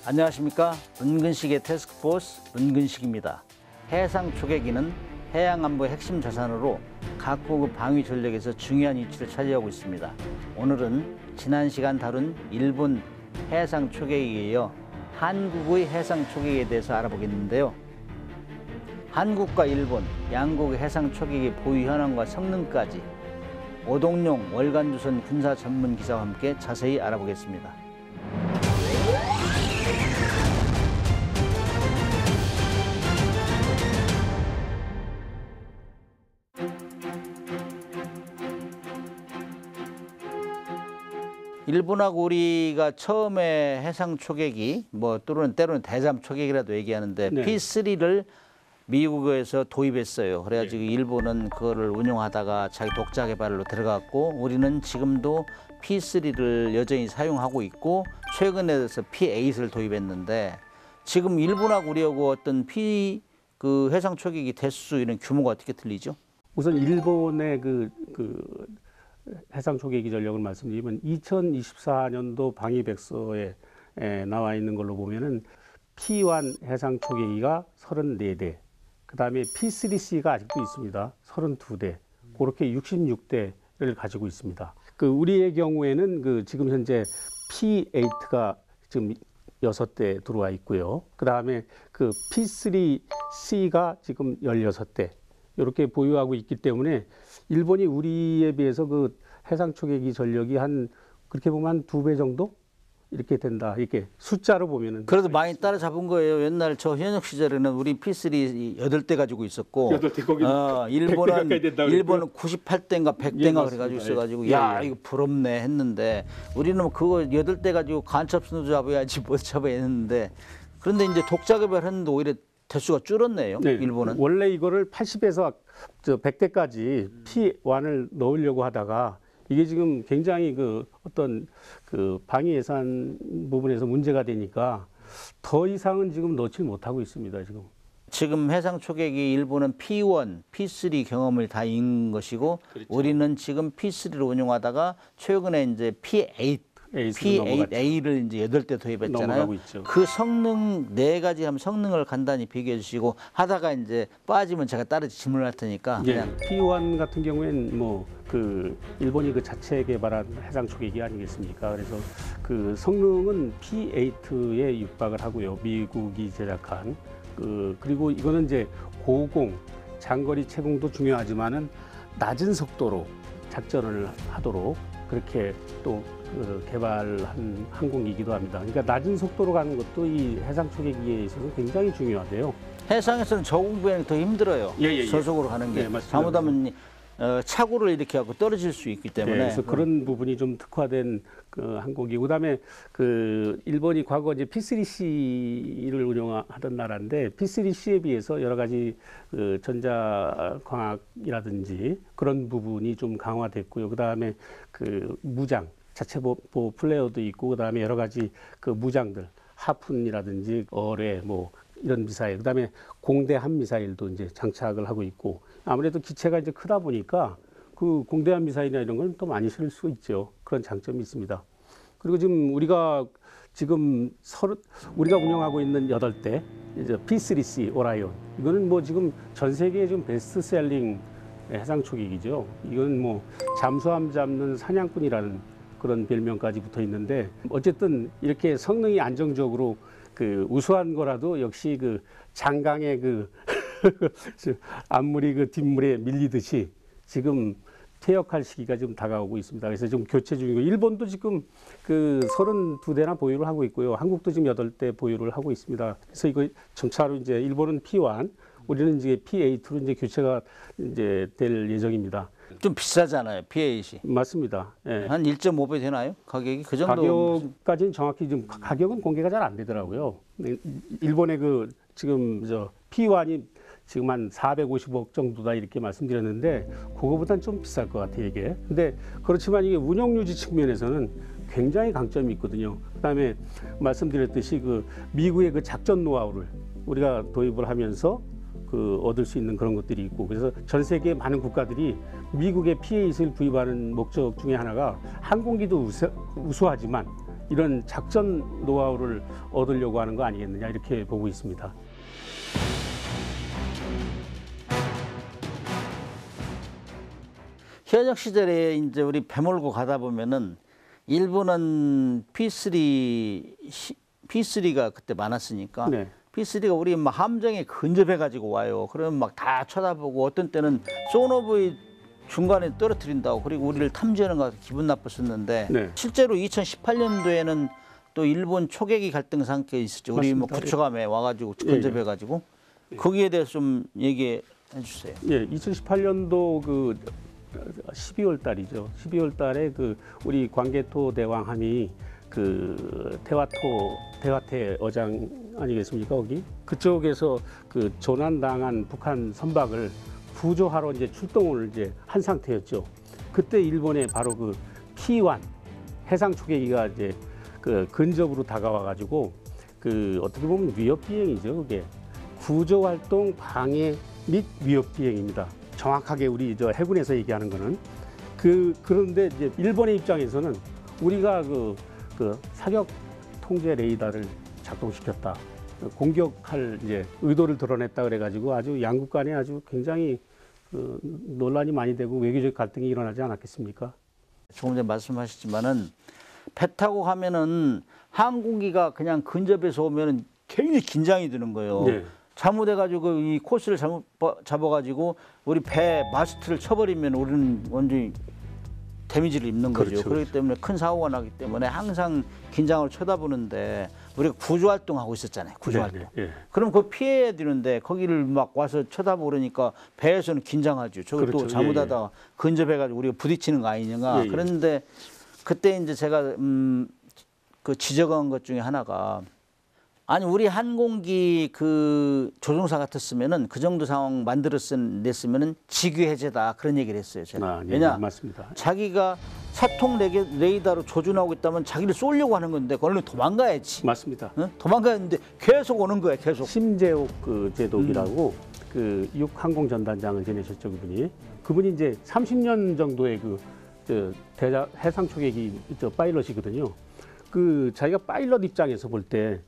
안녕하십니까. 은근식의 태스크포스 은근식입니다. 해상 초계기는 해양안보의 핵심 자산으로 각국의 방위 전력에서 중요한 위치를 차지하고 있습니다. 오늘은 지난 시간 다룬 일본 해상 초계기에 이어 한국의 해상 초계기에 대해서 알아보겠는데요. 한국과 일본 양국의 해상 초계기 보유 현황과 성능까지 오동용 월간조선 군사 전문 기자와 함께 자세히 알아보겠습니다. 일본하고 우리가 처음에 해상 초계기, 때로는 대잠 초계기라도 얘기하는데 네. P3를 미국에서 도입했어요. 그래가지고 일본은 그거를 운용하다가 자기 독자 개발로 들어갔고, 우리는 지금도 P3를 여전히 사용하고 있고, 최근에 들어서 P8을 도입했는데, 지금 일본하고 우리하고 어떤 해상 초계기 대수 이런 규모가 어떻게 틀리죠? 우선 일본의 해상 초계기 전력을 말씀드리면 2024년도 방위백서에 나와 있는 걸로 보면은 P1 해상 초계기가 34대, 그 다음에 P3C가 아직도 있습니다. 32대, 그렇게 66대를 가지고 있습니다. 우리의 경우에는 지금 현재 P8가 지금 6대 들어와 있고요. 그 다음에 P3C가 지금 16대. 이렇게 보유하고 있기 때문에 일본이 우리에 비해서 해상 초계기 전력이 그렇게 보면 한 2배 정도 이렇게 된다. 이렇게 숫자로 보면은. 그래도 많이 따라잡은 거예요. 옛날 저 현역 시절에는 우리 P3 8대 가지고 있었고, 8대 거기는 일본은 98대인가 100대인가 그래가지고 있어가지고, 야, 이거 부럽네 했는데, 우리는 그거 8대 가지고 간첩선도 잡아야지 못 잡아야 했는데, 그런데 이제 독자 개발했는데 오히려 대수가 줄었네요. 네, 일본은. 원래 이거를 80에서 100대까지 P1을 넣으려고 하다가 이게 지금 굉장히 어떤 방위 예산 부분에서 문제가 되니까 더 이상은 지금 넣지 못하고 있습니다. 지금 해상 초계기 일본은 P1, P3 경험을 다 있는 것이고, 그렇죠. 우리는 지금 P3를 운용하다가 최근에 이제 P8A를 이제 8대 도입했잖아요. 그 성능 4가지 하면 성능을 간단히 비교해 주시고, 하다가 이제 빠지면 제가 따로 질문을 할 테니까. 그냥 P1 같은 경우에는 일본이 자체 개발한 해상 초계기 아니겠습니까? 그래서 성능은 P8에 육박을 하고요. 미국이 제작한 그리고 이거는 이제 고공 장거리 채공도 중요하지만은 낮은 속도로 작전을 하도록 그렇게 또 개발한 항공기이기도 합니다. 그러니까 낮은 속도로 가는 것도 이 해상 초계기에 있어서 굉장히 중요하대요. 해상에서는 저공 비행이 더 힘들어요. 저속으로 가는 게. 잘못하면 차고를 이렇게 하고 떨어질 수 있기 때문에. 그래서 그런 부분이 좀 특화된 항공기. 그다음에 일본이 과거 이제 P3C를 운영하던 나라인데, P3C에 비해서 여러 가지 전자광학이라든지 그런 부분이 좀 강화됐고요. 그다음에 무장 자체보 플레어도 있고, 그다음에 여러 가지 무장들, 하푼이라든지 어뢰 이런 미사일, 그다음에 공대함 미사일도 이제 장착을 하고 있고, 아무래도 기체가 이제 크다 보니까 공대함 미사일이나 이런 건 또 많이 실을 수 있죠. 그런 장점이 있습니다. 그리고 지금 우리가 운영하고 있는 8대 이제 P3C 오라이온, 이거는 지금 전 세계에 지금 베스트셀링 해상 초계기죠. 이건 잠수함 잡는 사냥꾼이라는 그런 별명까지 붙어 있는데, 어쨌든 이렇게 성능이 안정적으로 우수한 거라도 역시 장강의 앞물이 뒷물에 밀리듯이 지금 퇴역할 시기가 지금 다가오고 있습니다. 그래서 지금 교체 중이고, 일본도 지금 32대나 보유를 하고 있고요. 한국도 지금 8대 보유를 하고 있습니다. 그래서 이거 점차로 이제 일본은 P1, 우리는 이제 P8로 이제 교체가 이제 될 예정입니다. 좀 비싸잖아요, P8이. 맞습니다. 예. 한 1.5배 되나요? 가격이 그 정도? 가격까지는 정확히 좀 가격은 공개가 잘 안 되더라고요. 일본의 지금 P1이 지금 한 450억 정도다 이렇게 말씀드렸는데, 그거보다는 좀 비쌀 것 같아요, 이게. 근데 그렇지만 이게 운영 유지 측면에서는 굉장히 강점이 있거든요. 그다음에 말씀드렸듯이 미국의 작전 노하우를 우리가 도입을 하면서 얻을 수 있는 그런 것들이 있고, 그래서 전 세계 많은 국가들이 미국의 P8을 구입하는 목적 중에 하나가 항공기도 우수하지만 이런 작전 노하우를 얻으려고 하는 거 아니겠느냐 이렇게 보고 있습니다. 현역 시절에 이제 우리 배 몰고 가다 보면은 일본은 P3가 그때 많았으니까 네. P3가 우리 막 함정에 근접해 가지고 와요. 그러면 막 다 쳐다보고 어떤 때는 소노부의 중간에 떨어뜨린다고 그리고 우리를 탐지하는 것 같아 기분 나빴었는데 네. 실제로 2018년도에는 또 일본 초계기 갈등 상황이 있었죠. 우리 뭐 맞습니다. 구초감에 와가지고 예, 예. 근접해 가지고 거기에 대해서 좀 얘기해 주세요. 예, 2018년도 그 12월 달이죠. 12월 달에 그 우리 광개토 대왕함이 그 대화태 어장 아니겠습니까? 거기 그쪽에서 그 조난당한 북한 선박을 구조하러 이제 출동을 이제 한 상태였죠. 그때 일본에 바로 그 P1 해상 초계기가 이제 그 근접으로 다가와 가지고 그 어떻게 보면 위협 비행이죠. 그게 구조 활동 방해 및 위협 비행입니다. 정확하게 우리 저 해군에서 얘기하는 거는 그런데 이제 일본의 입장에서는 우리가 그 사격 통제 레이더를 작동시켰다. 공격할 이제 의도를 드러냈다 그래가지고 아주 양국 간에 아주 굉장히 논란이 많이 되고 외교적 갈등이 일어나지 않았겠습니까? 조금 전에 말씀하셨지만은 배 타고 가면은 항공기가 그냥 근접해서 오면은 굉장히 긴장이 드는 거예요. 네. 잘못해가지고 이 코스를 잘못 잡아가지고 우리 배 마스트를 쳐버리면 우리는 완전히 데미지를 입는 거죠. 그렇죠, 그렇기 때문에 큰 사고가 나기 때문에 항상 긴장을 쳐다보는데 우리가 구조활동하고 있었잖아요. 구조활동. 네, 네, 네. 그럼 그거 피해야 되는데 거기를 막 와서 쳐다보고 그러니까 배에서는 긴장하죠. 저걸 그렇죠. 또 잘못하다가 근접해가지고 우리가 부딪히는 거 아니냐. 그런데 그때 이제 제가 그 지적한 것 중에 하나가 아니 우리 항공기 그 조종사 같았으면은 그 정도 상황 냈으면은 직위 해제다 그런 얘기를 했어요. 제가. 네, 왜냐 맞습니다. 자기가 사통 레이더로 조준하고 있다면 자기를 쏘려고 하는 건데 얼른 도망가야지. 맞습니다. 응? 도망가는데 계속 오는 거야. 계속. 심재옥 그 제독이라고 그 육항공 전단장을 지내셨죠 그분이 이제 30년 정도의 해상 초계기 파일럿이거든요. 그 자기가 파일럿 입장에서 볼 때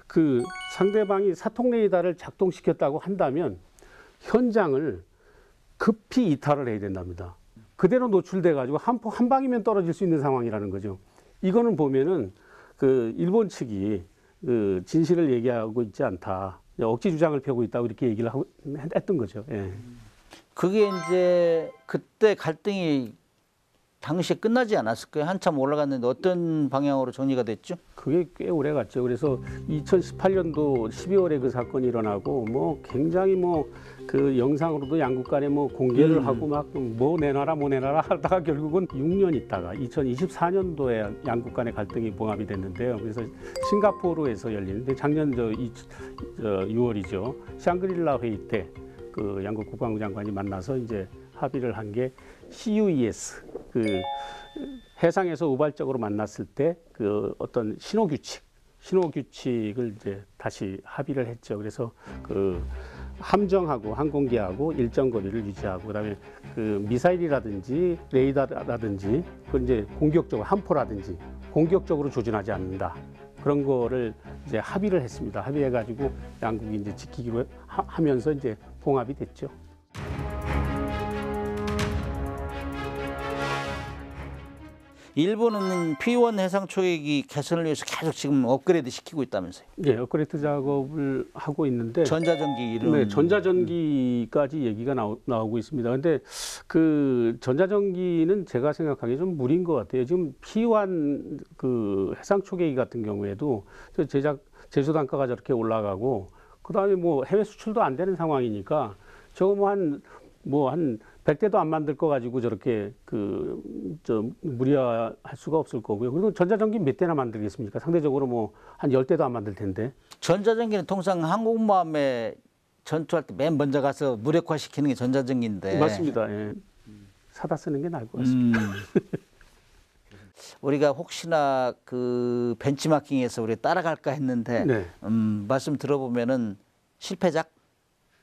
그 상대방이 사통 레이더를 작동시켰다고 한다면 현장을 급히 이탈을 해야 된답니다. 그대로 노출돼 가지고 한 방이면 떨어질 수 있는 상황이라는 거죠. 이거는 보면은 그 일본 측이 그 진실을 얘기하고 있지 않다. 억지 주장을 펴고 있다고 이렇게 얘기를 했던 거죠. 예. 그게 이제 그때 갈등이 당시에 끝나지 않았을까요? 한참 올라갔는데 어떤 방향으로 정리가 됐죠? 그게 꽤 오래 갔죠. 그래서 2018년도 12월에 그 사건이 일어나고 뭐 굉장히 뭐 그 영상으로도 양국 간에 뭐 공개를 하고 막 뭐 내놔라 하다가 결국은 6년 있다가 2024년도에 양국 간의 갈등이 봉합이 됐는데요. 그래서 싱가포르에서 열리는데 작년 6월이죠. 샹그릴라 회의 때 그 양국 국방부 장관이 만나서 이제 합의를 한 게 CUES 그 해상에서 우발적으로 만났을 때 그 어떤 신호 규칙을 이제 다시 합의를 했죠. 그래서 그 함정하고 항공기하고 일정 거리를 유지하고 그다음에 그 미사일이라든지 레이더라든지 그 이제 공격적으로 함포라든지 공격적으로 조준하지 않는다. 그런 거를 이제 합의를 했습니다. 합의해가지고 양국이 이제 지키기로 하면서 이제 봉합이 됐죠. 일본은 P1 해상 초계기 개선을 위해서 계속 지금 업그레이드 시키고 있다면서요? 네, 업그레이드 작업을 하고 있는데 전자전기 이런. 네, 전자전기까지 얘기가 나오고 있습니다. 근데 그 전자전기는 제가 생각하기에 좀 무리인 것 같아요. 지금 P1 그 해상 초계기 같은 경우에도 제조 단가가 저렇게 올라가고 그다음에 뭐 해외 수출도 안 되는 상황이니까 저거 한 100대도 안 만들 거 가지고 저렇게 무리할 수가 없을 거고요. 그리고 전자전기 몇 대나 만들겠습니까? 상대적으로 뭐 한 10대도 안 만들 텐데. 전자전기는 통상 항공모함에 전투할 때 맨 먼저 가서 무력화시키는 게 전자전기인데. 맞습니다. 예. 사다 쓰는 게 나을 것 같습니다. 우리가 혹시나 그 벤치마킹에서 우리 따라갈까 했는데 네. 말씀 들어보면은 실패작?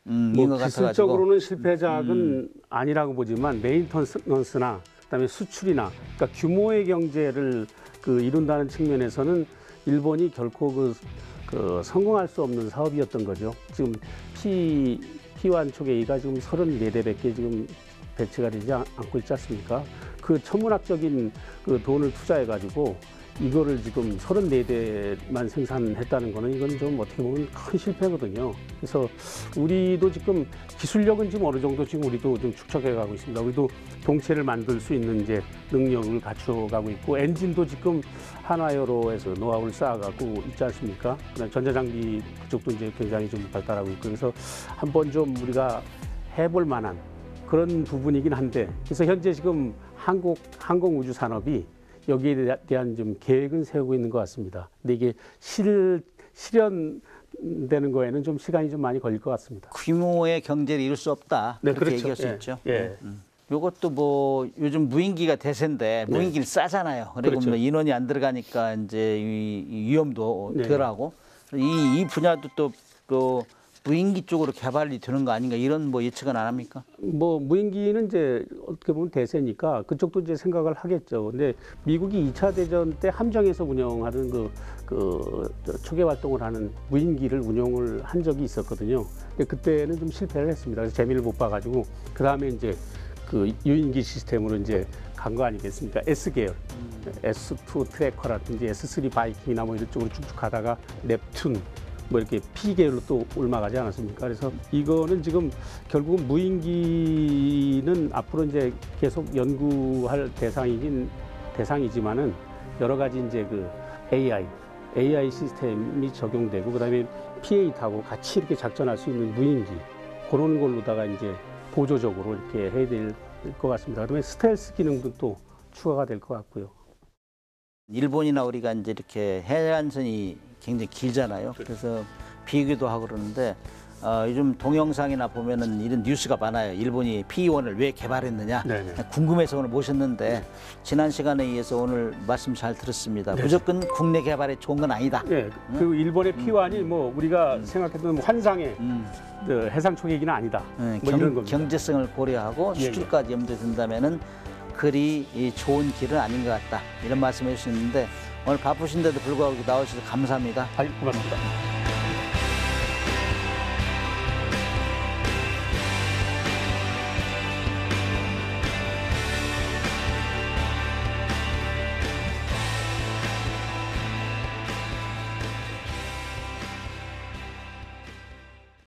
뭐 기술적으로는 실패작은 아니라고 보지만 메인터넌스나 그다음에 수출이나 그러니까 규모의 경제를 이룬다는 측면에서는 일본이 결코 성공할 수 없는 사업이었던 거죠. 지금 P1 초계기가 지금 34대밖에 지금 배치가 되지 않고 있지 않습니까? 그 천문학적인 돈을 투자해가지고 이거를 지금 34대만 생산했다는 거는 이건 좀 어떻게 보면 큰 실패거든요. 그래서 우리도 지금 기술력은 지금 어느 정도 지금 우리도 좀 축적해 가고 있습니다. 우리도 동체를 만들 수 있는 이제 능력을 갖춰가고 있고 엔진도 지금 한화여로에서 노하우를 쌓아가고 있지 않습니까? 그다음 전자장비 그쪽도 이제 굉장히 좀 발달하고 있고 그래서 한번 좀 우리가 해볼 만한 그런 부분이긴 한데 그래서 현재 지금 한국 항공우주 산업이 여기에 대한 좀 계획은 세우고 있는 것 같습니다. 근데 이게 실현되는 거에는 좀 시간이 좀 많이 걸릴 것 같습니다. 규모의 경제를 이룰 수 없다. 네, 그렇게 그렇죠. 얘기할 수 예, 있죠. 예. 이것도 뭐 요즘 무인기가 대세인데 무인기는 싸잖아요. 그리고 그렇죠. 뭐 인원이 안 들어가니까 이제 이 위험도 네. 덜하고 이 분야도 또 무인기 쪽으로 개발이 되는 거 아닌가 이런 뭐 예측은 안 합니까? 뭐 무인기는 이제 어떻게 보면 대세니까 그쪽도 이제 생각을 하겠죠. 근데 미국이 2차 대전 때 함정에서 운영하는 초계 활동을 하는 무인기를 운용을 한 적이 있었거든요. 근데 그때는 좀 실패를 했습니다. 그래서 재미를 못 봐가지고 그 다음에 이제 유인기 시스템으로 이제 간 거 아니겠습니까? S계열, S2 트래커라든지 S3 바이킹이나 뭐 이런 쪽으로 쭉쭉 가다가 넵튠 뭐 이렇게 P계열로 또 올라가지 않았습니까? 그래서 이거는 지금 결국은 무인기는 앞으로 이제 계속 연구할 대상이지만은 여러 가지 이제 AI 시스템이 적용되고 그다음에 P8하고 같이 이렇게 작전할 수 있는 무인기 그런 걸로다가 이제 보조적으로 이렇게 해야 될 것 같습니다. 그다음에 스텔스 기능도 또 추가가 될 것 같고요. 일본이나 우리가 이제 이렇게 해안선이 굉장히 길잖아요. 그래서 비교도 하고 그러는데 요즘 동영상이나 보면은 이런 뉴스가 많아요. 일본이 P1을 왜 개발했느냐 네네. 궁금해서 오늘 모셨는데 지난 시간에 의해서 오늘 말씀 잘 들었습니다. 무조건 국내 개발에 좋은 건 아니다. 네, 그 일본의 P1이 뭐 우리가 생각했던 환상의 해상 초계기는 아니다. 뭐 이런 겁니다. 경제성을 고려하고 수출까지 염두에 둔다면은 그리 좋은 길은 아닌 것 같다. 이런 말씀해 주셨는데 오늘 바쁘신데도 불구하고 나오셔서 감사합니다. 고맙습니다.